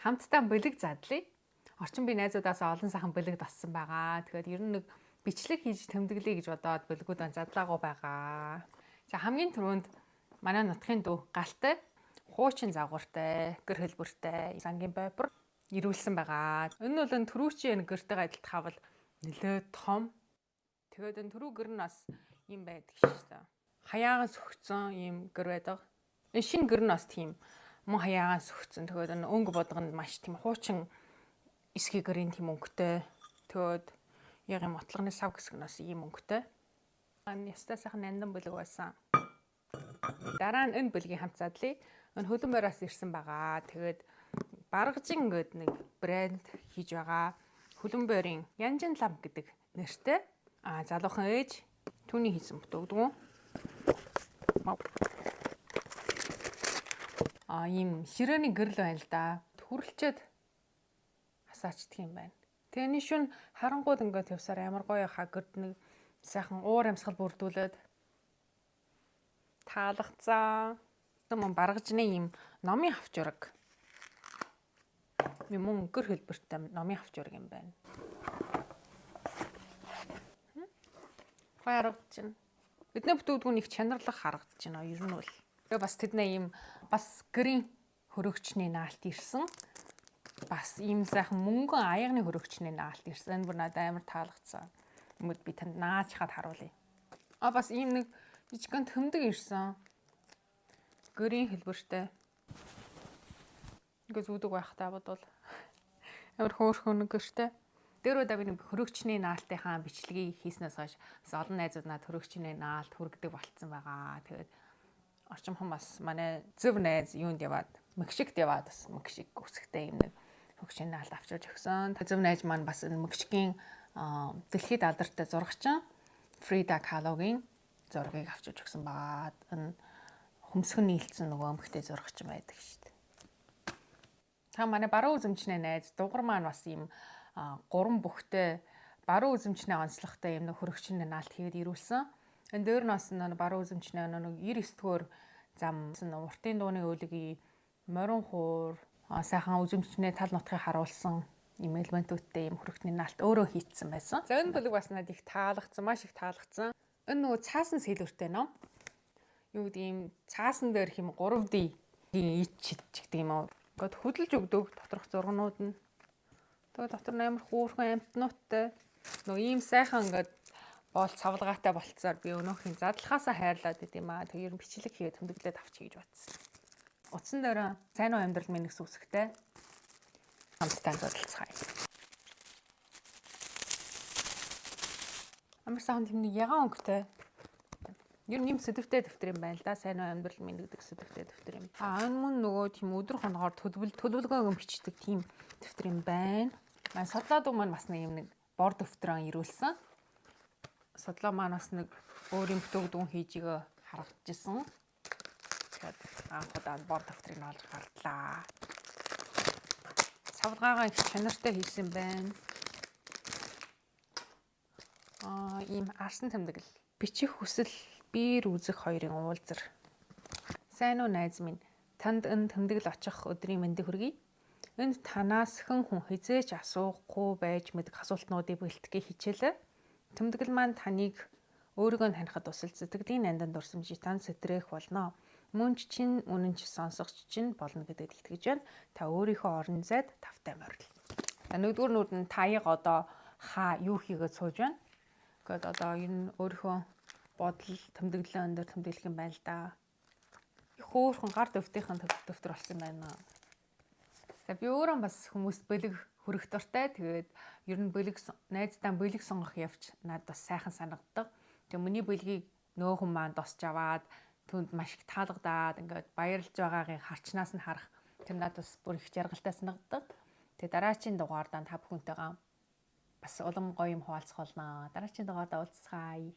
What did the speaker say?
хамтдаа бэлэг задлаа. Орчин би найзуудаас олон сайхан бэлэг татсан байгаа. Тэгэхээр ер нь нэг бичлэг хийж тэмдэглэе гэж бодоод бэлгүүдэн задлаагаа байгаа. За хамгийн түрүүнд манай нутгийн дүү галтай, хуучин загвартай, гэр хэлбэртэй, зангийн байбар ирүүлсэн байгаа. Энэ бол түрүүчийн гэртэйгээ адилтах хавал нэлээд том. Тэгээд энэ түрүү гэр нь бас юм байдаг шүү дээ. Хаяаган сөхцөн юм гэр байдаг. Энэ шинэ гэр нь бас тийм мөн хаяаган сөхцөн. Тэгээд энэ өнгө бодгонд маш тийм хуучин эсхий гэрийн тийм өнгөтэй. Тэгээд яг юм отлогны сав гэсэг нь бас ийм өнгөтэй. Ястай сайхан нандан бэлэг байсан. Дараа нь энэ бэлгийн хамт задлаа. Энэ хөлбөмбөөрөөс ирсэн байгаа. Тэгээд Баргажин гэдэг нэг брэнд хийж байгаа. Хөлбөмбөөрийн Янжин лам гэдэг нэртэй. Залуухан ээж түүний хийсэн бүтэгдгүү. Ийм ширээний гэрэл байна л да. Хүрлчээд хасаачдаг юм байна. Тэний шүн харангууд ингээд явсаар ямар гоё хагэрд нэг сайхан уур амьсгал бүрдүүлээд таалгацаа. Мөн Баргажны ийм номын хавчураг. Мөн гэр хэлбэртэй номын хавчураг юм байна. Харагдаж байна. Бидний бүтэгдгүүн их чанарлах харагдаж байна. Ер нь бол. Тэгээ бас тэдний ийм бас гэрийн хөрөгчний наалт ирсэн. Бас ийм сайхан мөнгөн аягны хөрөгчний наалт ирсэн. Бүр надад амар таалагдсан. Өмнөд би танд нааж хаад харуулъя. Бас ийм нэг жижигхэн төмдөг ирсэн. Гэрийн хэлбэртэй. Ингээд зүудэг байх таа бодвол амар хөөрхөн гэртэй. Дээр удаа би нэг хөрөгчний наалтынхаа бичлэгийг хийснээс хойш олон найзууд надад хөрөгчний наалт хүргэдэг болцсон байгаа. Тэгээд орчим хүн бас манай зөв найз юунд яваад Мексикт яваад бас Мексик үсгтэй юм нэг хөрөгчний наалт авчирч өгсөн. Зөв найз маань бас энэ Мексикийн дэлхийд алдартай зурагчин Фрида Калогийн зургийг авчирч өгсөн байгаа. Энэ хөмсгөн нийлцсэн нөгөө эмхтэй зурагчин байдаг шүү дээ. Та манай баруун үзэмчний найз дугар маань бас ийм гурван бүхтэй баруун үзэмчний онцлогтой юм нэг хөрөгчний наалт хийгээд ирүүлсэн. Энэ дээр нь бас баруун үзэмчний нэг 99-р зам уртын дууны өлгийн морин хуур сайхан үзэмчний тал нутгийг харуулсан юм элементүүдтэй юм хөрөгчний наалт өөрөө хийцсэн байсан. За энэ бүлэг бас надад их таалагдсан, маш их таалагдсан. Энэ нөгөө цаасан сэлвэртэй ном. Юу гэдэг юм цаасан дээр хэм 3D ич чидчихдэг юм уу. Ингээд хөдөлж өгдөг доторх зургнууд нь. Тэгээ дотор нь амар хөөрхөн амтнуудтай. Нөгөө ийм сайхан ингээд боол цавлгаатай болцоор би өнөөхний задлахаасаа хайрлаад идэм аа. Тэгээ ер нь бичлэг хийгээд тэмдэглээд авчиг гэж бодсон. Утсан дээр сайн уу амьдрал минь гэсэн үсгтэй. Хамтдаа задлцгаая. Амар сайхан тийм нэг ягаан өнгөтэй. Ер нь юм сэдвтэй дэвтэр юм байна л да. Сайн уу амьдрал минь гэдэг сэдвтэй дэвтэр юм. Энэ мөн нөгөө тийм өдөр хоногоор төлөвлөгөө бичдэг тийм дэвтэр юм байна. Судлаад үг маань бас нэг юм нэг бор дэвтрэн ирүүлсэн. Судлаа маань бас нэг өөрийн бүтэгдүүн хийжигээ харагдаж исэн. Тэгээд анхудаа бор дэвтрийг олж гардлаа. Савлгаагаа их чанартай хийсэн байна. Ийм арсан тэмдэглэл. Бичих хүсэл биер үзэх хоёрын уулзар. Сайн уу найз минь? Танд энэ тэмдэглэл очих өдрийн мэндийг хүргэе. Энд танаас хэн хүн хизээч асуухгүй байж мэдэх асуултнуудыг бэлтгэхийн хичээлээ. Тэмдэглэл маань таныг өөрийгөө танихад тусал сэтгэлийн нандин дурсамжтай сэтрэх болно. Мөнч чинь үнэн ч сонсогч чинь болно гэдэгт итгэж байна. Та өөрийнхөө орон зайд тавтай морил. Нэгдүгээр нүд нь таяг одоо юу хийгээд сууж байна. Гэт одоо энэ өөрийнхөө бодол тэмдэглэлээ өндөр тэмдэглэх юм байна л да. Их хөөрхөн гар дэвтийн дэвтэр болсон байна. За би өөрөө бас хүмүүст бэлэг хүрэх дуртай. Тэгээд ер нь найздаа бэлэг сонгох явж надад бас сайхан санагддаг. Тэгээ миний бэлгийг нөөхөн маань досч аваад түнд маш их таалагдаад ингээд баярлж байгаагийн харчнаас нь харах тэр надад бас бүр их жаргалтай санагддаг. Тэгээ дараачийн дугаардаа та бүхэнтэйгээ бас улам гоё юм хуваалцах болно. Дараачийн дугаардаа уулзцгаая.